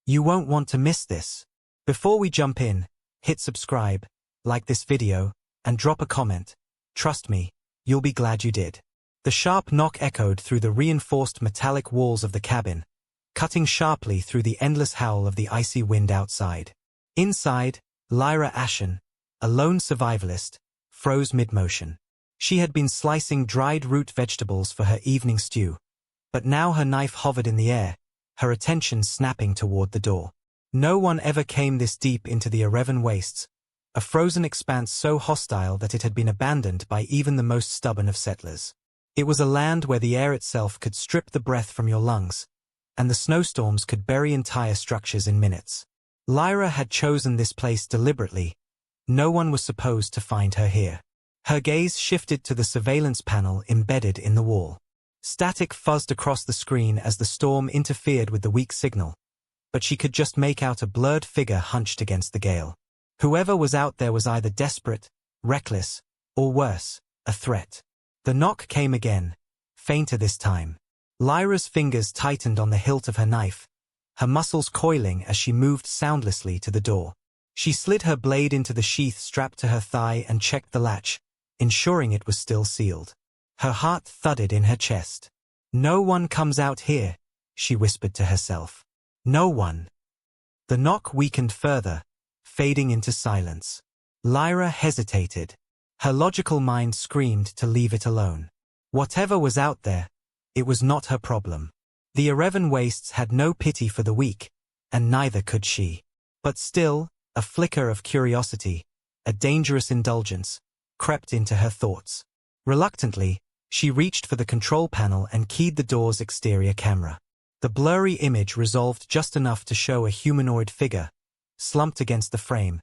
You won't want to miss this. Before we jump in, hit subscribe, like this video, and drop a comment. Trust me, you'll be glad you did. The sharp knock echoed through the reinforced metallic walls of the cabin, cutting sharply through the endless howl of the icy wind outside. Inside, Lyra Ashen, a lone survivalist, froze mid-motion. She had been slicing dried root vegetables for her evening stew, but now her knife hovered in the air, her attention snapping toward the door. No one ever came this deep into the Arevan wastes, a frozen expanse so hostile that it had been abandoned by even the most stubborn of settlers. It was a land where the air itself could strip the breath from your lungs, and the snowstorms could bury entire structures in minutes. Lyra had chosen this place deliberately. No one was supposed to find her here. Her gaze shifted to the surveillance panel embedded in the wall. Static fuzzed across the screen as the storm interfered with the weak signal, but she could just make out a blurred figure hunched against the gale. Whoever was out there was either desperate, reckless, or worse, a threat. The knock came again, fainter this time. Lyra's fingers tightened on the hilt of her knife, her muscles coiling as she moved soundlessly to the door. She slid her blade into the sheath strapped to her thigh and checked the latch, ensuring it was still sealed. Her heart thudded in her chest. "No one comes out here," she whispered to herself. "No one." The knock weakened further, fading into silence. Lyra hesitated. Her logical mind screamed to leave it alone. Whatever was out there, it was not her problem. The Arevan wastes had no pity for the weak, and neither could she. But still, a flicker of curiosity, a dangerous indulgence, crept into her thoughts. Reluctantly, she reached for the control panel and keyed the door's exterior camera. The blurry image resolved just enough to show a humanoid figure, slumped against the frame,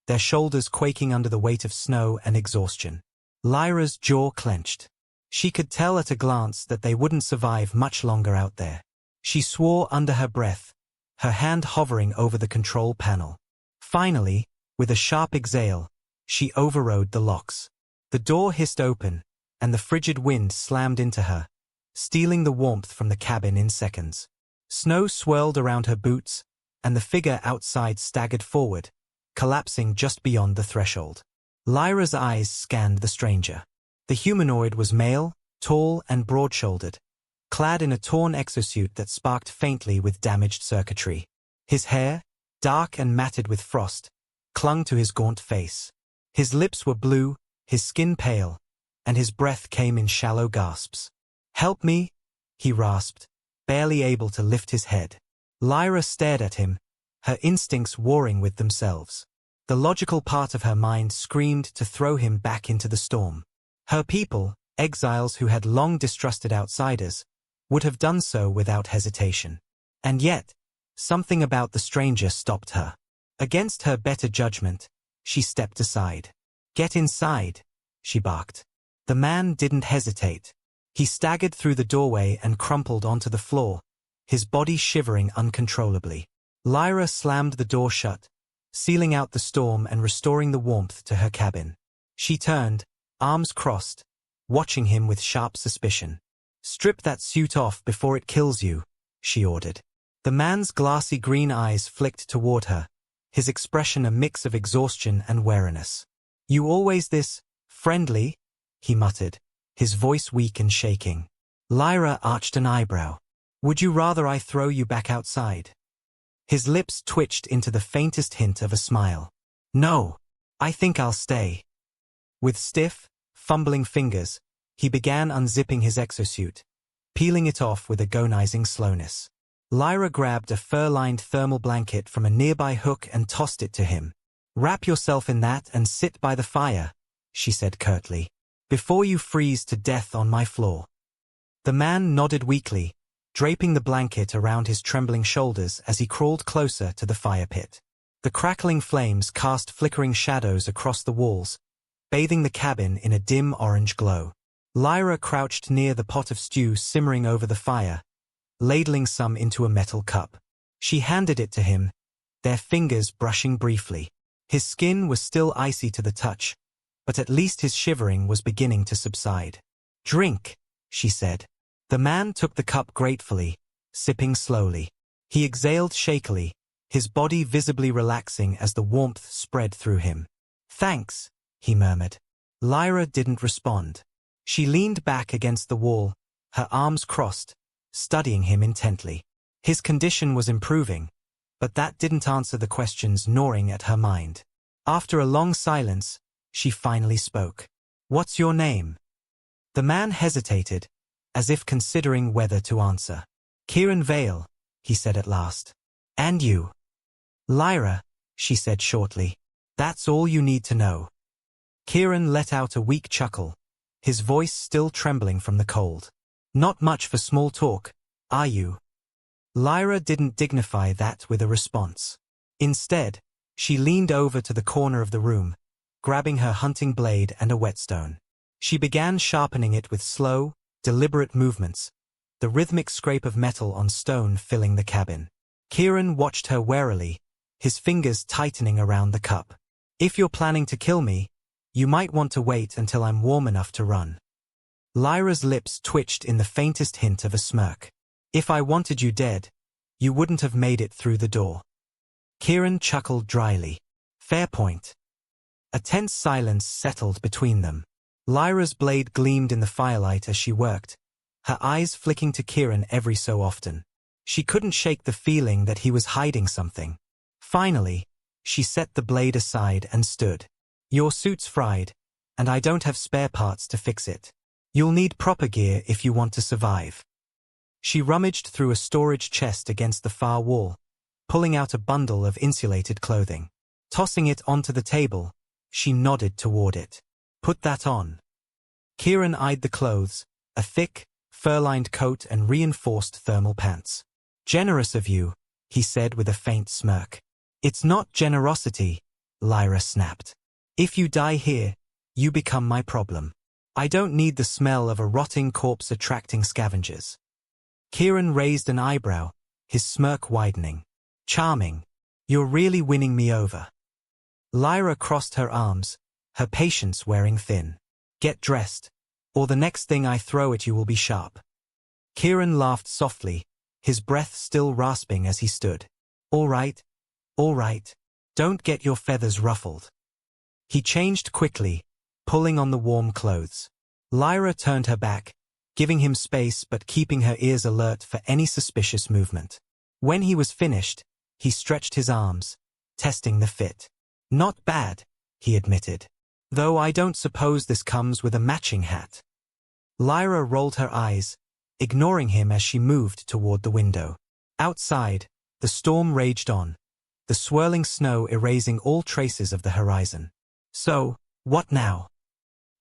their shoulders quaking under the weight of snow and exhaustion. Lyra's jaw clenched. She could tell at a glance that they wouldn't survive much longer out there. She swore under her breath, her hand hovering over the control panel. Finally, with a sharp exhale, she overrode the locks. The door hissed open, and the frigid wind slammed into her, stealing the warmth from the cabin in seconds. Snow swirled around her boots, and the figure outside staggered forward, collapsing just beyond the threshold. Lyra's eyes scanned the stranger. The humanoid was male, tall and broad-shouldered, clad in a torn exosuit that sparked faintly with damaged circuitry. His hair, dark and matted with frost, clung to his gaunt face. His lips were blue, his skin pale, and his breath came in shallow gasps. "Help me," he rasped, barely able to lift his head. Lyra stared at him, her instincts warring with themselves. The logical part of her mind screamed to throw him back into the storm. Her people, exiles who had long distrusted outsiders, would have done so without hesitation. And yet, something about the stranger stopped her. Against her better judgment, she stepped aside. "Get inside," she barked. The man didn't hesitate. He staggered through the doorway and crumpled onto the floor, his body shivering uncontrollably. Lyra slammed the door shut, sealing out the storm and restoring the warmth to her cabin. She turned, arms crossed, watching him with sharp suspicion. "Strip that suit off before it kills you," she ordered. The man's glassy green eyes flicked toward her, his expression a mix of exhaustion and wariness. "You always this friendly?" he muttered, his voice weak and shaking. Lyra arched an eyebrow. "Would you rather I throw you back outside?" His lips twitched into the faintest hint of a smile. "No, I think I'll stay." With stiff, fumbling fingers, he began unzipping his exosuit, peeling it off with agonizing slowness. Lyra grabbed a fur-lined thermal blanket from a nearby hook and tossed it to him. "Wrap yourself in that and sit by the fire," she said curtly, "before you freeze to death on my floor." The man nodded weakly, draping the blanket around his trembling shoulders as he crawled closer to the fire pit. The crackling flames cast flickering shadows across the walls, bathing the cabin in a dim orange glow. Lyra crouched near the pot of stew simmering over the fire, ladling some into a metal cup. She handed it to him, their fingers brushing briefly. His skin was still icy to the touch, but at least his shivering was beginning to subside. "Drink," she said. The man took the cup gratefully, sipping slowly. He exhaled shakily, his body visibly relaxing as the warmth spread through him. "Thanks," he murmured. Lyra didn't respond. She leaned back against the wall, her arms crossed, studying him intently. His condition was improving, but that didn't answer the questions gnawing at her mind. After a long silence, she finally spoke. "What's your name?" The man hesitated, as if considering whether to answer. "Kieran Vale," he said at last. "And you?" "Lyra," she said shortly. "That's all you need to know." Kieran let out a weak chuckle, his voice still trembling from the cold. "Not much for small talk, are you?" Lyra didn't dignify that with a response. Instead, she leaned over to the corner of the room, grabbing her hunting blade and a whetstone. She began sharpening it with slow, deliberate movements, the rhythmic scrape of metal on stone filling the cabin. Kieran watched her warily, his fingers tightening around the cup. "If you're planning to kill me, you might want to wait until I'm warm enough to run." Lyra's lips twitched in the faintest hint of a smirk. "If I wanted you dead, you wouldn't have made it through the door." Kieran chuckled dryly. "Fair point." A tense silence settled between them. Lyra's blade gleamed in the firelight as she worked, her eyes flicking to Kieran every so often. She couldn't shake the feeling that he was hiding something. Finally, she set the blade aside and stood. "Your suit's fried, and I don't have spare parts to fix it. You'll need proper gear if you want to survive." She rummaged through a storage chest against the far wall, pulling out a bundle of insulated clothing. Tossing it onto the table, she nodded toward it. "Put that on." Kieran eyed the clothes, a thick, fur-lined coat and reinforced thermal pants. "Generous of you," he said with a faint smirk. "It's not generosity," Lyra snapped. "If you die here, you become my problem. I don't need the smell of a rotting corpse attracting scavengers." Kieran raised an eyebrow, his smirk widening. "Charming. You're really winning me over." Lyra crossed her arms, her patience wearing thin. "Get dressed, or the next thing I throw at you will be sharp." Kieran laughed softly, his breath still rasping as he stood. All right. Don't get your feathers ruffled." He changed quickly, pulling on the warm clothes. Lyra turned her back, giving him space but keeping her ears alert for any suspicious movement. When he was finished, he stretched his arms, testing the fit. "Not bad," he admitted. "Though I don't suppose this comes with a matching hat." Lyra rolled her eyes, ignoring him as she moved toward the window. Outside, the storm raged on, the swirling snow erasing all traces of the horizon. "So, what now?"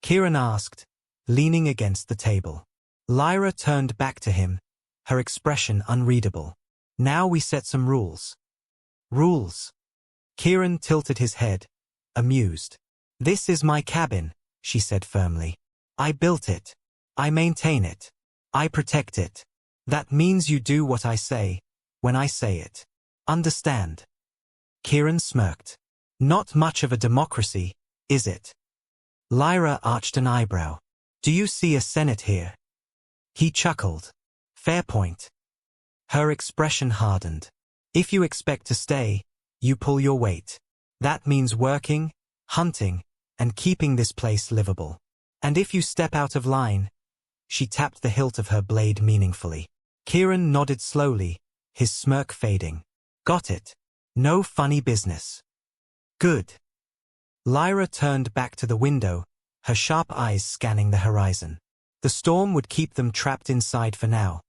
Kieran asked, leaning against the table. Lyra turned back to him, her expression unreadable. "Now we set some rules." "Rules?" Kieran tilted his head, amused. "This is my cabin," she said firmly. "I built it. I maintain it. I protect it. That means you do what I say, when I say it. Understand?" Kieran smirked. "Not much of a democracy, is it?" Lyra arched an eyebrow. "Do you see a Senate here?" He chuckled. "Fair point." Her expression hardened. "If you expect to stay, you pull your weight. That means working, hunting, and keeping this place livable. And if you step out of line—" She tapped the hilt of her blade meaningfully. Kieran nodded slowly, his smirk fading. "Got it. No funny business." "Good." Lyra turned back to the window, her sharp eyes scanning the horizon. The storm would keep them trapped inside for now,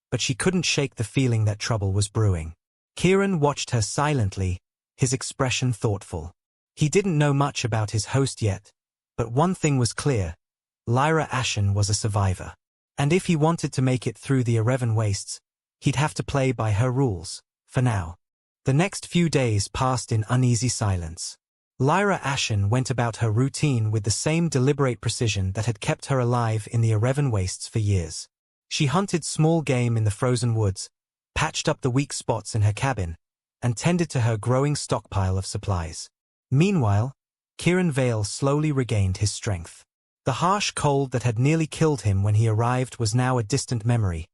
but she couldn't shake the feeling that trouble was brewing. Kieran watched her silently, his expression thoughtful. He didn't know much about his host yet, but one thing was clear: Lyra Ashen was a survivor. And if he wanted to make it through the Erevan wastes, he'd have to play by her rules, for now. The next few days passed in uneasy silence. Lyra Ashen went about her routine with the same deliberate precision that had kept her alive in the Erevan wastes for years. She hunted small game in the frozen woods, patched up the weak spots in her cabin, and tended to her growing stockpile of supplies. Meanwhile, Kieran Vale slowly regained his strength. The harsh cold that had nearly killed him when he arrived was now a distant memory,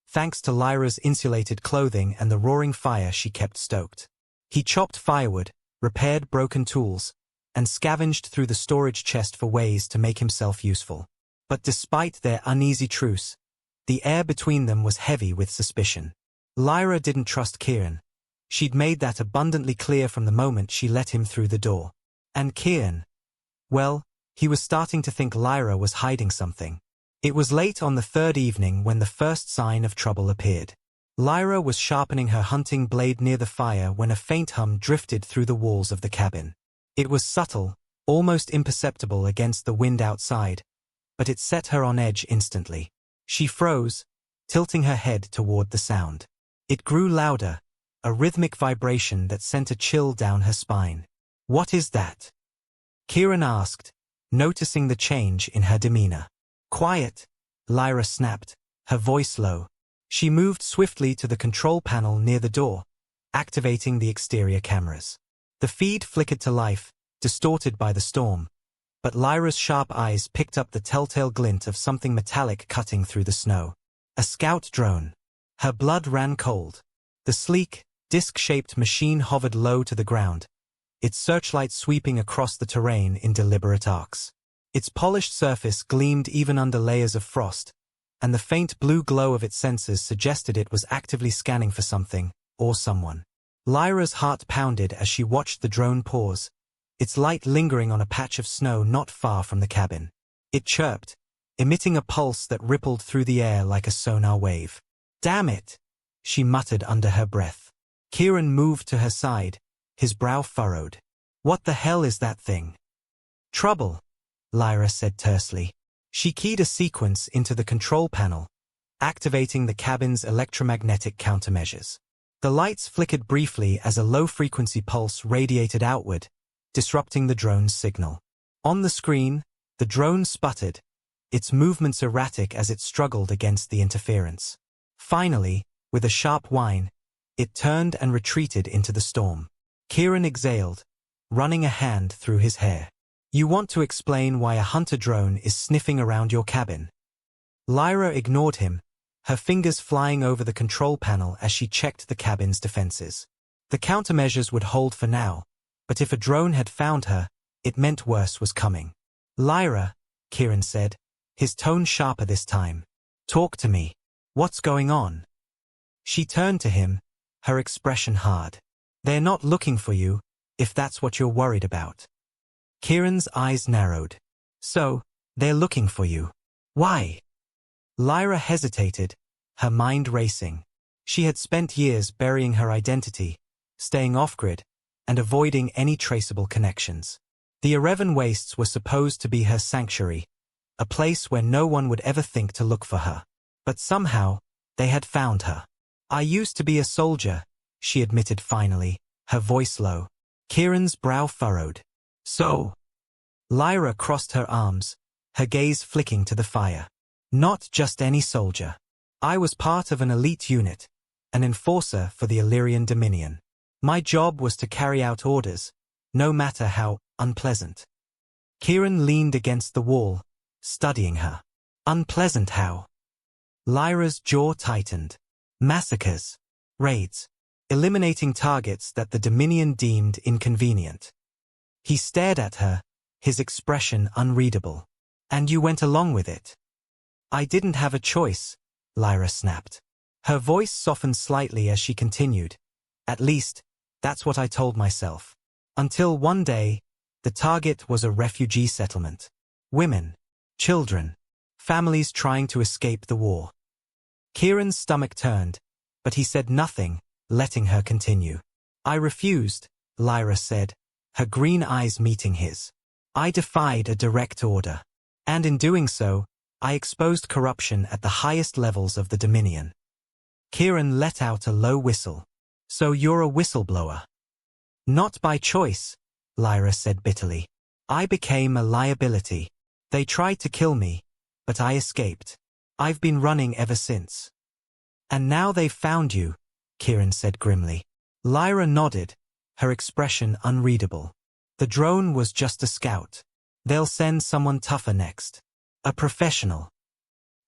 thanks to Lyra's insulated clothing and the roaring fire she kept stoked. He chopped firewood, repaired broken tools, and scavenged through the storage chest for ways to make himself useful. But despite their uneasy truce, the air between them was heavy with suspicion. Lyra didn't trust Kieran. She'd made that abundantly clear from the moment she let him through the door. And Kieran, well, he was starting to think Lyra was hiding something. It was late on the third evening when the first sign of trouble appeared. Lyra was sharpening her hunting blade near the fire when a faint hum drifted through the walls of the cabin. It was subtle, almost imperceptible against the wind outside, but it set her on edge instantly. She froze, tilting her head toward the sound. It grew louder, a rhythmic vibration that sent a chill down her spine. "What is that?" Kieran asked, noticing the change in her demeanor. "Quiet," Lyra snapped, her voice low. She moved swiftly to the control panel near the door, activating the exterior cameras. The feed flickered to life, distorted by the storm, but Lyra's sharp eyes picked up the telltale glint of something metallic cutting through the snow. A scout drone. Her blood ran cold. The sleek, disc-shaped machine hovered low to the ground, its searchlight sweeping across the terrain in deliberate arcs. Its polished surface gleamed even under layers of frost, and the faint blue glow of its sensors suggested it was actively scanning for something, or someone. Lyra's heart pounded as she watched the drone pause, its light lingering on a patch of snow not far from the cabin. It chirped, emitting a pulse that rippled through the air like a sonar wave. "Damn it!" she muttered under her breath. Kieran moved to her side, his brow furrowed. "What the hell is that thing?" "Trouble," Lyra said tersely. She keyed a sequence into the control panel, activating the cabin's electromagnetic countermeasures. The lights flickered briefly as a low-frequency pulse radiated outward, disrupting the drone's signal. On the screen, the drone sputtered, its movements erratic as it struggled against the interference. Finally, with a sharp whine, it turned and retreated into the storm. Kieran exhaled, running a hand through his hair. "You want to explain why a hunter drone is sniffing around your cabin?" Lyra ignored him, her fingers flying over the control panel as she checked the cabin's defenses. The countermeasures would hold for now, but if a drone had found her, it meant worse was coming. "Lyra," Kieran said, his tone sharper this time. "Talk to me. What's going on?" She turned to him, her expression hard. "They're not looking for you, if that's what you're worried about." Kieran's eyes narrowed. "So, they're looking for you. Why?" Lyra hesitated, her mind racing. She had spent years burying her identity, staying off-grid, and avoiding any traceable connections. The Erevan Wastes were supposed to be her sanctuary, a place where no one would ever think to look for her. But somehow, they had found her. "I used to be a soldier," she admitted finally, her voice low. Kieran's brow furrowed. "So?" Lyra crossed her arms, her gaze flicking to the fire. "Not just any soldier. I was part of an elite unit, an enforcer for the Illyrian Dominion. My job was to carry out orders, no matter how unpleasant." Kieran leaned against the wall, studying her. "Unpleasant how?" Lyra's jaw tightened. "Massacres. Raids. Eliminating targets that the Dominion deemed inconvenient." He stared at her, his expression unreadable. "And you went along with it?" "I didn't have a choice," Lyra snapped. Her voice softened slightly as she continued. "At least, that's what I told myself. Until one day, the target was a refugee settlement. Women, children, families trying to escape the war." Kieran's stomach turned, but he said nothing, letting her continue. "I refused," Lyra said, her green eyes meeting his. "I defied a direct order. And in doing so, I exposed corruption at the highest levels of the Dominion." Kieran let out a low whistle. "So you're a whistleblower?" "Not by choice," Lyra said bitterly. "I became a liability. They tried to kill me, but I escaped. I've been running ever since." "And now they've found you," Kieran said grimly. Lyra nodded, her expression unreadable. "The drone was just a scout. They'll send someone tougher next. A professional."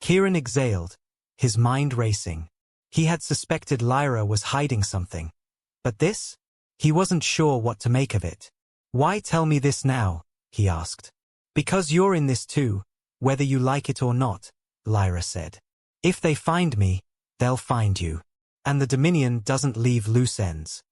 Kieran exhaled, his mind racing. He had suspected Lyra was hiding something. But this? He wasn't sure what to make of it. "Why tell me this now?" he asked. "Because you're in this too, whether you like it or not," Lyra said. "If they find me, they'll find you. And the Dominion doesn't leave loose ends."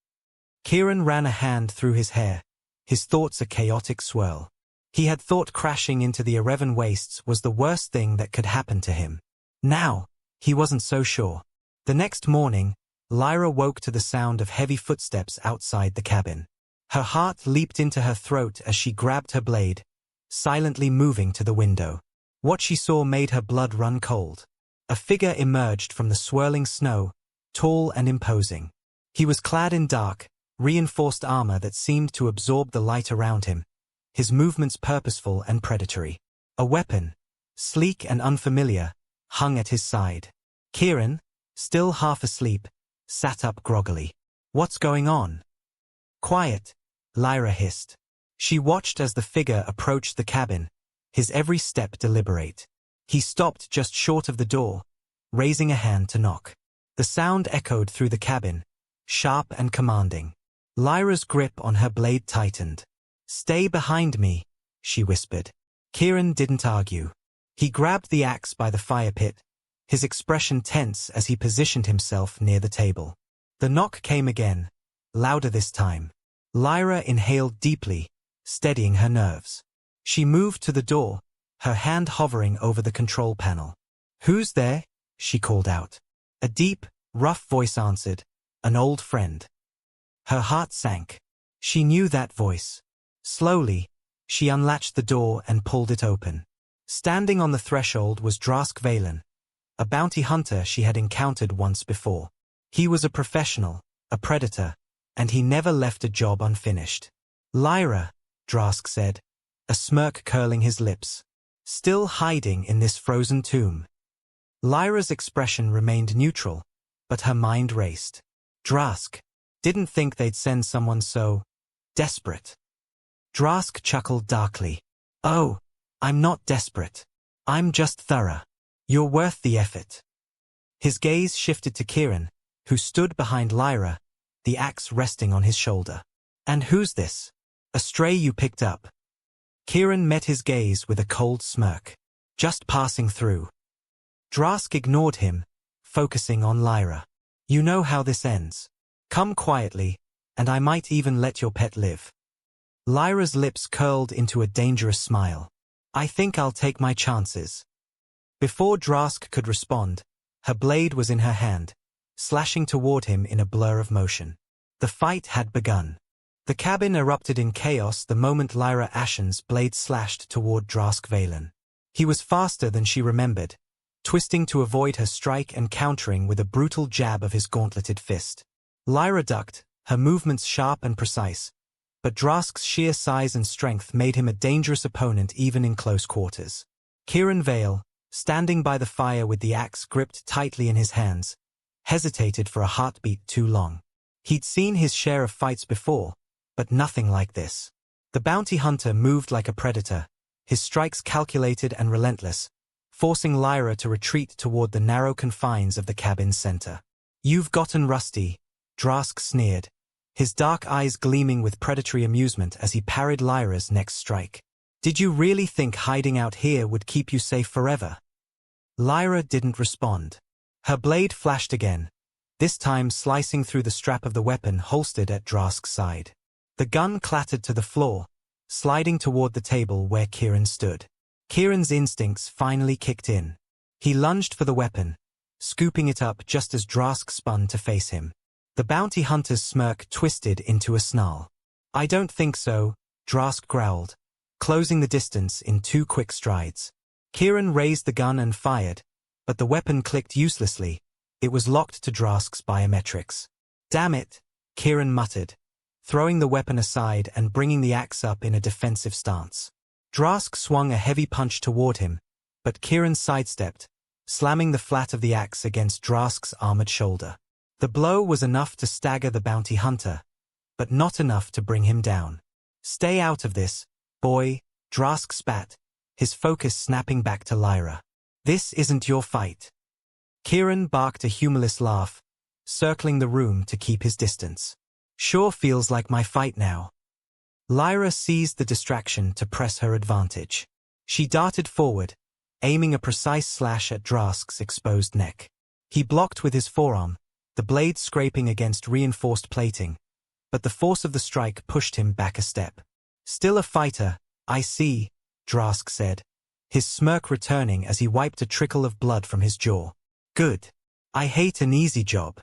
Kieran ran a hand through his hair, his thoughts a chaotic swirl. He had thought crashing into the Erevan wastes was the worst thing that could happen to him. Now, he wasn't so sure. The next morning, Lyra woke to the sound of heavy footsteps outside the cabin. Her heart leaped into her throat as she grabbed her blade, silently moving to the window. What she saw made her blood run cold. A figure emerged from the swirling snow, tall and imposing. He was clad in dark, reinforced armor that seemed to absorb the light around him, his movements purposeful and predatory. A weapon, sleek and unfamiliar, hung at his side. Kieran, still half asleep, sat up groggily. "What's going on?" "Quiet," Lyra hissed. She watched as the figure approached the cabin, his every step deliberate. He stopped just short of the door, raising a hand to knock. The sound echoed through the cabin, sharp and commanding. Lyra's grip on her blade tightened. "Stay behind me," she whispered. Kieran didn't argue. He grabbed the axe by the fire pit, his expression tense as he positioned himself near the table. The knock came again, louder this time. Lyra inhaled deeply, steadying her nerves. She moved to the door, her hand hovering over the control panel. "Who's there?" she called out. A deep, rough voice answered, an old friend. Her heart sank. She knew that voice. Slowly, she unlatched the door and pulled it open. Standing on the threshold was Drask Valen, a bounty hunter she had encountered once before. He was a professional, a predator, and he never left a job unfinished. "Lyra," Drask said, a smirk curling his lips. "Still hiding in this frozen tomb." Lyra's expression remained neutral, but her mind raced. Drask didn't think they'd send someone so desperate. Drask chuckled darkly. "Oh, I'm not desperate. I'm just thorough. You're worth the effort." His gaze shifted to Kieran, who stood behind Lyra, the axe resting on his shoulder. "And who's this? A stray you picked up?" Kieran met his gaze with a cold smirk. "Just passing through." Drask ignored him, focusing on Lyra. "You know how this ends. Come quietly, and I might even let your pet live." Lyra's lips curled into a dangerous smile. "I think I'll take my chances." Before Drask could respond, her blade was in her hand, slashing toward him in a blur of motion. The fight had begun. The cabin erupted in chaos the moment Lyra Ashen's blade slashed toward Drask Valen. He was faster than she remembered, twisting to avoid her strike and countering with a brutal jab of his gauntleted fist. Lyra ducked, her movements sharp and precise, but Drask's sheer size and strength made him a dangerous opponent even in close quarters. Kieran Vale, standing by the fire with the axe gripped tightly in his hands, hesitated for a heartbeat too long. He'd seen his share of fights before, but nothing like this. The bounty hunter moved like a predator, his strikes calculated and relentless, forcing Lyra to retreat toward the narrow confines of the cabin's center. "You've gotten rusty," Drask sneered, his dark eyes gleaming with predatory amusement as he parried Lyra's next strike. "Did you really think hiding out here would keep you safe forever?" Lyra didn't respond. Her blade flashed again, this time slicing through the strap of the weapon holstered at Drask's side. The gun clattered to the floor, sliding toward the table where Kieran stood. Kieran's instincts finally kicked in. He lunged for the weapon, scooping it up just as Drask spun to face him. The bounty hunter's smirk twisted into a snarl. "I don't think so," Drask growled, closing the distance in 2 quick strides. Kieran raised the gun and fired, but the weapon clicked uselessly. It was locked to Drask's biometrics. "Damn it," Kieran muttered, throwing the weapon aside and bringing the axe up in a defensive stance. Drask swung a heavy punch toward him, but Kieran sidestepped, slamming the flat of the axe against Drask's armored shoulder. The blow was enough to stagger the bounty hunter, but not enough to bring him down. "Stay out of this, boy," Drask spat, his focus snapping back to Lyra. "This isn't your fight." Kieran barked a humorless laugh, circling the room to keep his distance. Sure feels like my fight now. Lyra seized the distraction to press her advantage. She darted forward, aiming a precise slash at Drask's exposed neck. He blocked with his forearm, the blade scraping against reinforced plating, but the force of the strike pushed him back a step. Still a fighter, I see, Drask said, his smirk returning as he wiped a trickle of blood from his jaw. Good. I hate an easy job.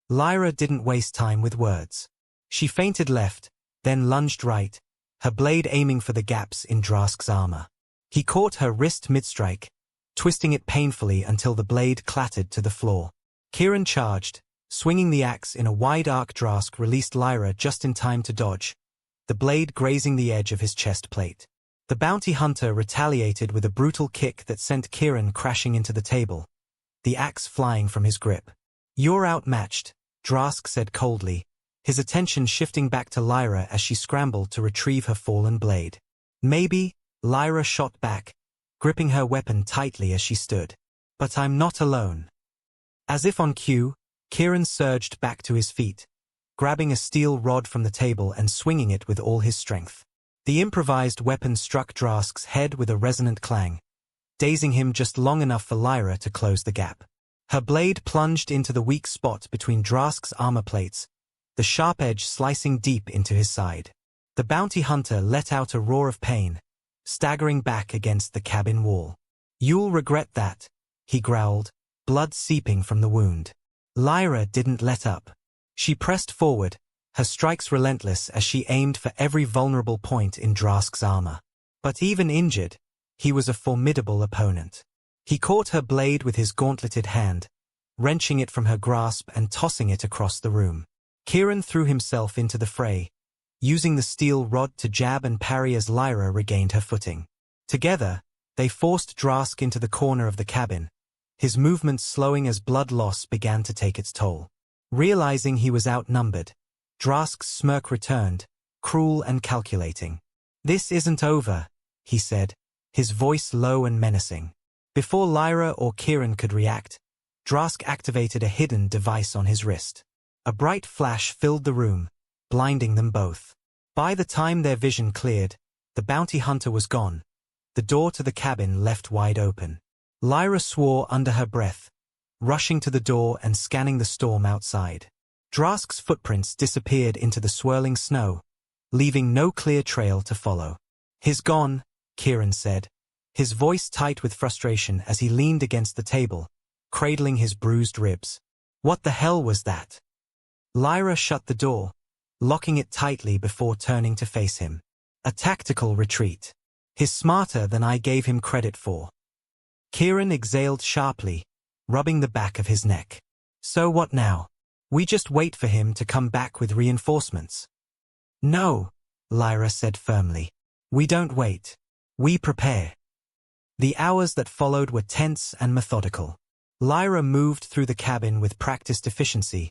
Lyra didn't waste time with words. She feinted left, then lunged right, her blade aiming for the gaps in Drask's armor. He caught her wrist mid-strike, twisting it painfully until the blade clattered to the floor. Kieran charged, swinging the axe in a wide arc. Drask released Lyra just in time to dodge, the blade grazing the edge of his chest plate. The bounty hunter retaliated with a brutal kick that sent Kieran crashing into the table, the axe flying from his grip. You're outmatched, Drask said coldly, his attention shifting back to Lyra as she scrambled to retrieve her fallen blade. Maybe, Lyra shot back, gripping her weapon tightly as she stood. But I'm not alone. As if on cue, Kieran surged back to his feet, grabbing a steel rod from the table and swinging it with all his strength. The improvised weapon struck Drask's head with a resonant clang, dazing him just long enough for Lyra to close the gap. Her blade plunged into the weak spot between Drask's armor plates, the sharp edge slicing deep into his side. The bounty hunter let out a roar of pain, staggering back against the cabin wall. You'll regret that, he growled, blood seeping from the wound. Lyra didn't let up. She pressed forward, her strikes relentless as she aimed for every vulnerable point in Drask's armor. But even injured, he was a formidable opponent. He caught her blade with his gauntleted hand, wrenching it from her grasp and tossing it across the room. Kieran threw himself into the fray, using the steel rod to jab and parry as Lyra regained her footing. Together, they forced Drask into the corner of the cabin, his movements slowing as blood loss began to take its toll. Realizing he was outnumbered, Drask's smirk returned, cruel and calculating. This isn't over, he said, his voice low and menacing. Before Lyra or Kieran could react, Drask activated a hidden device on his wrist. A bright flash filled the room, blinding them both. By the time their vision cleared, the bounty hunter was gone, the door to the cabin left wide open. Lyra swore under her breath, rushing to the door and scanning the storm outside. Drask's footprints disappeared into the swirling snow, leaving no clear trail to follow. He's gone, Kieran said, his voice tight with frustration as he leaned against the table, cradling his bruised ribs. What the hell was that? Lyra shut the door, locking it tightly before turning to face him. A tactical retreat. He's smarter than I gave him credit for. Kieran exhaled sharply, rubbing the back of his neck. So what now? We just wait for him to come back with reinforcements. No, Lyra said firmly. We don't wait. We prepare. The hours that followed were tense and methodical. Lyra moved through the cabin with practiced efficiency,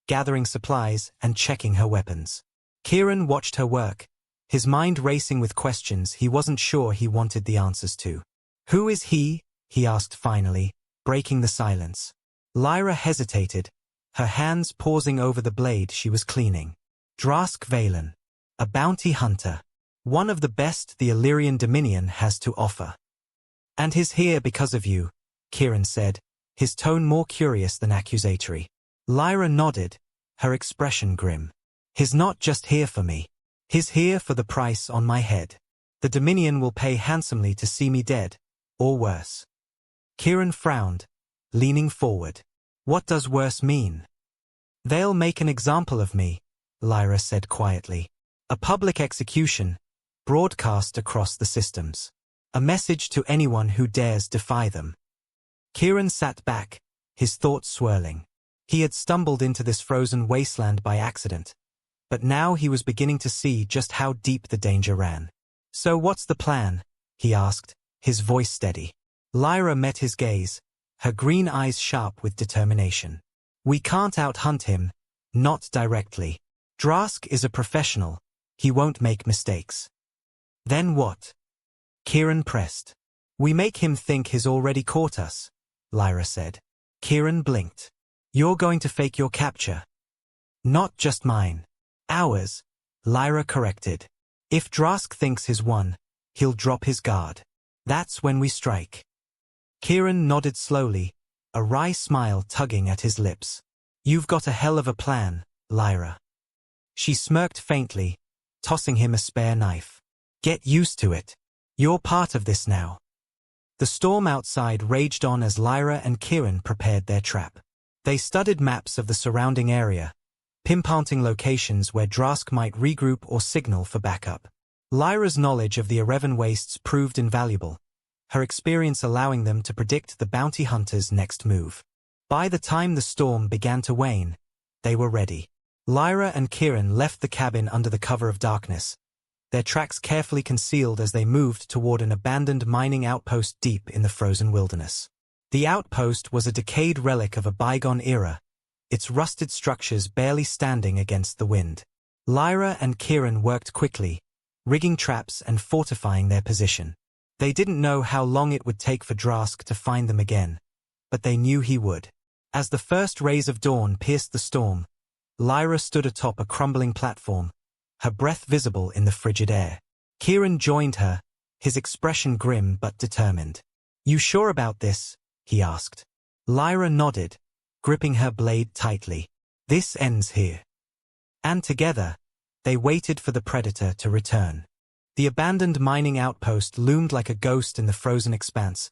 gathering supplies and checking her weapons. Kieran watched her work, his mind racing with questions he wasn't sure he wanted the answers to. Who is he? He asked finally, breaking the silence. Lyra hesitated, her hands pausing over the blade she was cleaning. Drask Valen. A bounty hunter. One of the best the Illyrian Dominion has to offer. And he's here because of you, Kieran said, his tone more curious than accusatory. Lyra nodded, her expression grim. He's not just here for me. He's here for the price on my head. The Dominion will pay handsomely to see me dead, or worse. Kieran frowned, leaning forward. What does worse mean? They'll make an example of me, Lyra said quietly. A public execution, broadcast across the systems. A message to anyone who dares defy them. Kieran sat back, his thoughts swirling. He had stumbled into this frozen wasteland by accident, but now he was beginning to see just how deep the danger ran. So what's the plan? He asked, his voice steady. Lyra met his gaze, her green eyes sharp with determination. We can't out-hunt him, not directly. Drask is a professional, he won't make mistakes. Then what? Kieran pressed. We make him think he's already caught us, Lyra said. Kieran blinked. You're going to fake your capture. Not just mine. Hours, Lyra corrected. If Drask thinks he's won, he'll drop his guard. That's when we strike. Kieran nodded slowly, a wry smile tugging at his lips. You've got a hell of a plan, Lyra. She smirked faintly, tossing him a spare knife. Get used to it. You're part of this now. The storm outside raged on as Lyra and Kieran prepared their trap. They studied maps of the surrounding area, pinpointing locations where Drask might regroup or signal for backup. Lyra's knowledge of the Erevan wastes proved invaluable, her experience allowing them to predict the bounty hunter's next move. By the time the storm began to wane, they were ready. Lyra and Kieran left the cabin under the cover of darkness, their tracks carefully concealed as they moved toward an abandoned mining outpost deep in the frozen wilderness. The outpost was a decayed relic of a bygone era, its rusted structures barely standing against the wind. Lyra and Kieran worked quickly, rigging traps and fortifying their position. They didn't know how long it would take for Drask to find them again, but they knew he would. As the first rays of dawn pierced the storm, Lyra stood atop a crumbling platform, her breath visible in the frigid air. Kieran joined her, his expression grim but determined. You sure about this? He asked. Lyra nodded, gripping her blade tightly. This ends here. And together, they waited for the predator to return. The abandoned mining outpost loomed like a ghost in the frozen expanse,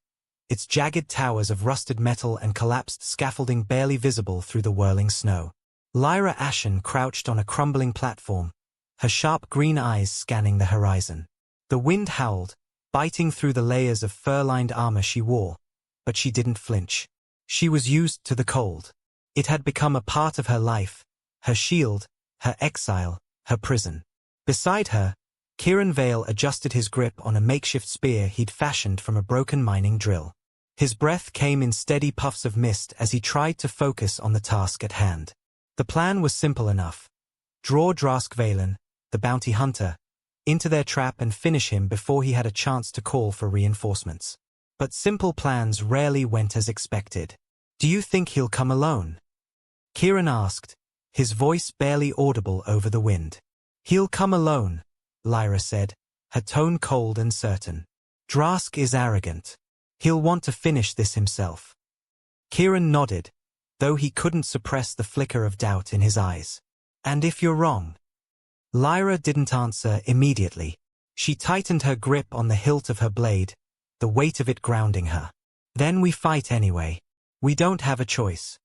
its jagged towers of rusted metal and collapsed scaffolding barely visible through the whirling snow. Lyra Ashen crouched on a crumbling platform, her sharp green eyes scanning the horizon. The wind howled, biting through the layers of fur-lined armor she wore, but she didn't flinch. She was used to the cold. It had become a part of her life, her shield, her exile, her prison. Beside her, Kieran Vale adjusted his grip on a makeshift spear he'd fashioned from a broken mining drill. His breath came in steady puffs of mist as he tried to focus on the task at hand. The plan was simple enough. Draw Drask Valen, the bounty hunter, into their trap and finish him before he had a chance to call for reinforcements. But simple plans rarely went as expected. Do you think he'll come alone? Kieran asked, his voice barely audible over the wind. He'll come alone, Lyra said, her tone cold and certain. Drask is arrogant. He'll want to finish this himself. Kieran nodded, though he couldn't suppress the flicker of doubt in his eyes. And if you're wrong? Lyra didn't answer immediately. She tightened her grip on the hilt of her blade, the weight of it grounding her. Then we fight anyway. We don't have a choice.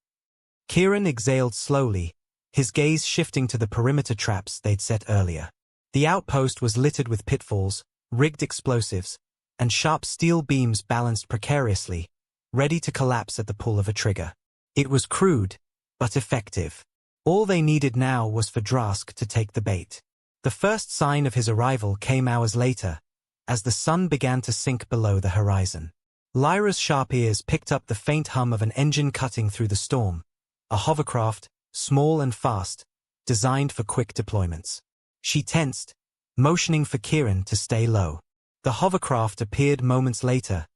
Kieran exhaled slowly, his gaze shifting to the perimeter traps they'd set earlier. The outpost was littered with pitfalls, rigged explosives, and sharp steel beams balanced precariously, ready to collapse at the pull of a trigger. It was crude, but effective. All they needed now was for Drask to take the bait. The first sign of his arrival came hours later, as the sun began to sink below the horizon. Lyra's sharp ears picked up the faint hum of an engine cutting through the storm, a hovercraft, small and fast, designed for quick deployments. She tensed, motioning for Kieran to stay low. The hovercraft appeared moments later,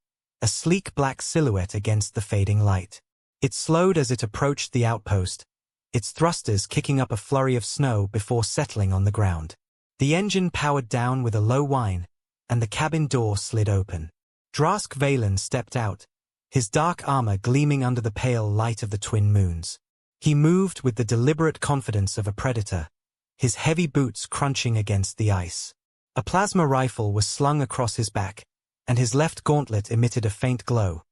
a sleek black silhouette against the fading light. It slowed as it approached the outpost, its thrusters kicking up a flurry of snow before settling on the ground. The engine powered down with a low whine, and the cabin door slid open. Drask Valen stepped out, his dark armor gleaming under the pale light of the twin moons. He moved with the deliberate confidence of a predator, his heavy boots crunching against the ice. A plasma rifle was slung across his back, and his left gauntlet emitted a faint glow,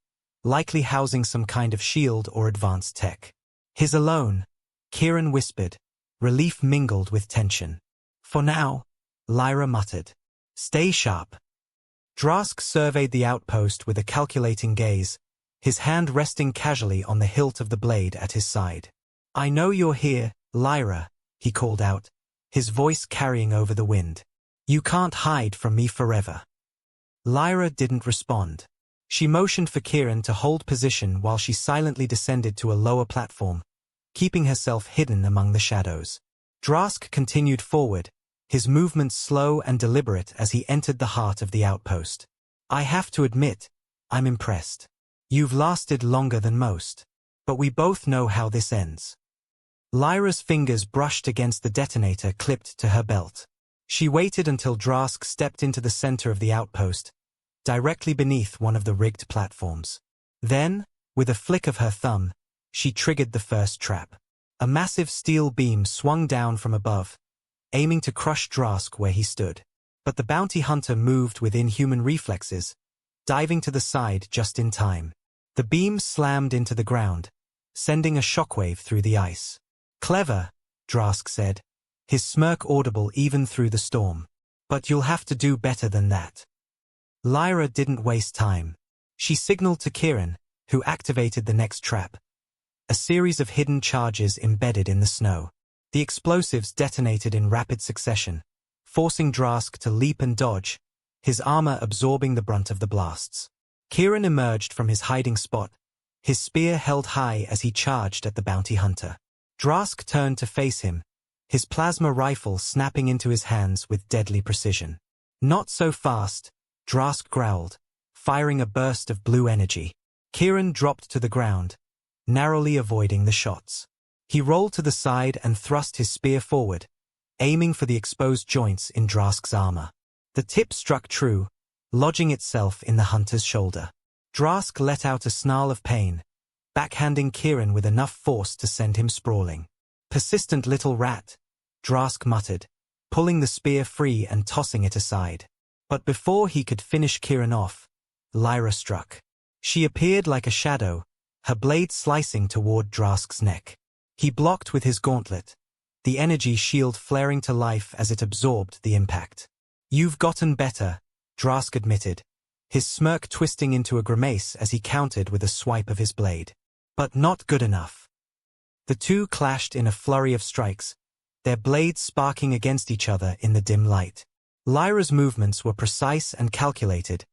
likely housing some kind of shield or advanced tech. His alone, Kieran whispered, relief mingled with tension. For now, Lyra muttered. Stay sharp. Drask surveyed the outpost with a calculating gaze, his hand resting casually on the hilt of the blade at his side. I know you're here, Lyra, he called out, his voice carrying over the wind. You can't hide from me forever. Lyra didn't respond. She motioned for Kieran to hold position while she silently descended to a lower platform, keeping herself hidden among the shadows. Drask continued forward, his movements slow and deliberate as he entered the heart of the outpost. I have to admit, I'm impressed. You've lasted longer than most. But we both know how this ends. Lyra's fingers brushed against the detonator clipped to her belt. She waited until Drask stepped into the center of the outpost, directly beneath one of the rigged platforms. Then, with a flick of her thumb, she triggered the first trap. A massive steel beam swung down from above, aiming to crush Drask where he stood. But the bounty hunter moved with inhuman reflexes, diving to the side just in time. The beam slammed into the ground, sending a shockwave through the ice. "Clever," Drask said, his smirk audible even through the storm. "But you'll have to do better than that." Lyra didn't waste time. She signaled to Kieran, who activated the next trap. A series of hidden charges embedded in the snow. The explosives detonated in rapid succession, forcing Drask to leap and dodge, his armor absorbing the brunt of the blasts. Kieran emerged from his hiding spot, his spear held high as he charged at the bounty hunter. Drask turned to face him, his plasma rifle snapping into his hands with deadly precision. "Not so fast," Drask growled, firing a burst of blue energy. Kieran dropped to the ground, narrowly avoiding the shots. He rolled to the side and thrust his spear forward, aiming for the exposed joints in Drask's armor. The tip struck true, lodging itself in the hunter's shoulder. Drask let out a snarl of pain, backhanding Kieran with enough force to send him sprawling. "Persistent little rat," Drask muttered, pulling the spear free and tossing it aside. But before he could finish Kieran off, Lyra struck. She appeared like a shadow, her blade slicing toward Drask's neck. He blocked with his gauntlet, the energy shield flaring to life as it absorbed the impact. "You've gotten better," Drask admitted, his smirk twisting into a grimace as he countered with a swipe of his blade. "But not good enough." The two clashed in a flurry of strikes, their blades sparking against each other in the dim light. Lyra's movements were precise and calculated,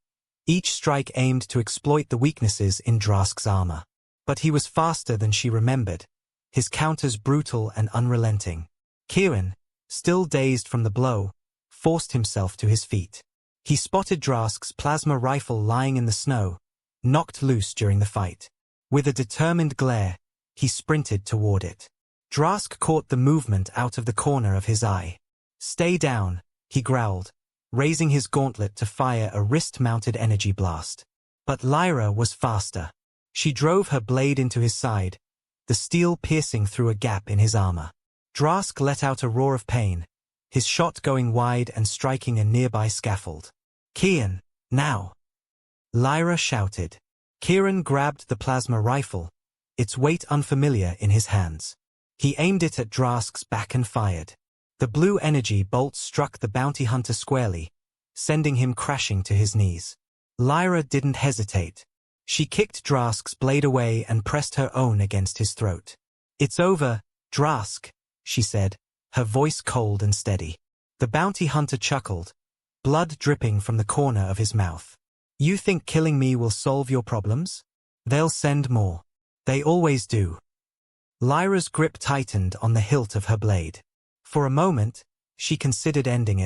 each strike aimed to exploit the weaknesses in Drask's armor. But he was faster than she remembered, his counters brutal and unrelenting. Kieran, still dazed from the blow, forced himself to his feet. He spotted Drask's plasma rifle lying in the snow, knocked loose during the fight. With a determined glare, he sprinted toward it. Drask caught the movement out of the corner of his eye. "Stay down," he growled, raising his gauntlet to fire a wrist-mounted energy blast. But Lyra was faster. She drove her blade into his side, the steel piercing through a gap in his armor. Drask let out a roar of pain, his shot going wide and striking a nearby scaffold. "Kieran, now!" Lyra shouted. Kieran grabbed the plasma rifle, its weight unfamiliar in his hands. He aimed it at Drask's back and fired. The blue energy bolt struck the bounty hunter squarely, sending him crashing to his knees. Lyra didn't hesitate. She kicked Drask's blade away and pressed her own against his throat. "It's over, Drask," she said, her voice cold and steady. The bounty hunter chuckled, blood dripping from the corner of his mouth. "You think killing me will solve your problems? They'll send more. They always do." Lyra's grip tightened on the hilt of her blade. For a moment, she considered ending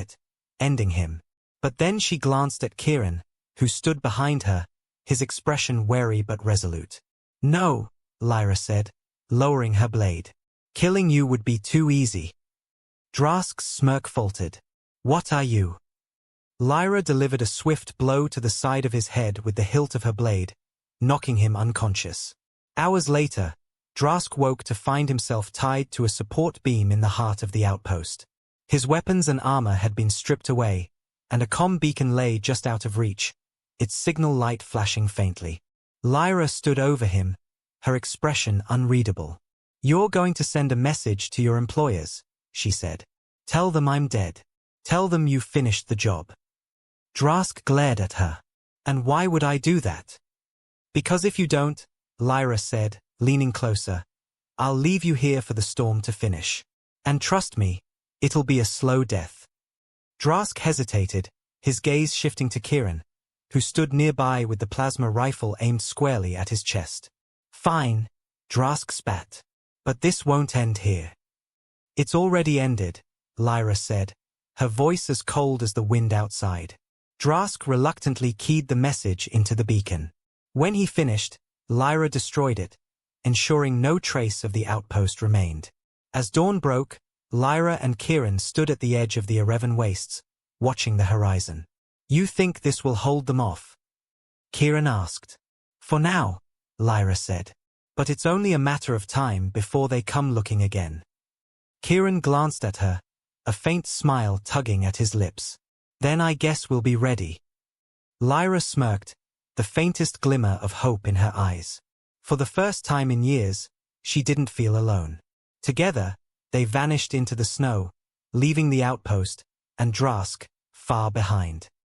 him. But then she glanced at Kieran, who stood behind her, his expression wary but resolute. "No," Lyra said, lowering her blade. "Killing you would be too easy." Drask's smirk faltered. "What are you?" Lyra delivered a swift blow to the side of his head with the hilt of her blade, knocking him unconscious. Hours later, Drask woke to find himself tied to a support beam in the heart of the outpost. His weapons and armor had been stripped away, and a comm beacon lay just out of reach, its signal light flashing faintly. Lyra stood over him, her expression unreadable. "You're going to send a message to your employers," she said. "Tell them I'm dead. Tell them you finished the job." Drask glared at her. "And why would I do that?" "Because if you don't," Lyra said, leaning closer, "I'll leave you here for the storm to finish. And trust me, it'll be a slow death." Drask hesitated, his gaze shifting to Kieran, who stood nearby with the plasma rifle aimed squarely at his chest. "Fine," Drask spat. "But this won't end here." "It's already ended," Lyra said, her voice as cold as the wind outside. Drask reluctantly keyed the message into the beacon. When he finished, Lyra destroyed it, ensuring no trace of the outpost remained. As dawn broke, Lyra and Kieran stood at the edge of the Erevan wastes, watching the horizon. "You think this will hold them off?" Kieran asked. "For now," Lyra said. "But it's only a matter of time before they come looking again." Kieran glanced at her, a faint smile tugging at his lips. "Then I guess we'll be ready." Lyra smirked, the faintest glimmer of hope in her eyes. For the first time in years, she didn't feel alone. Together, they vanished into the snow, leaving the outpost and Drask far behind.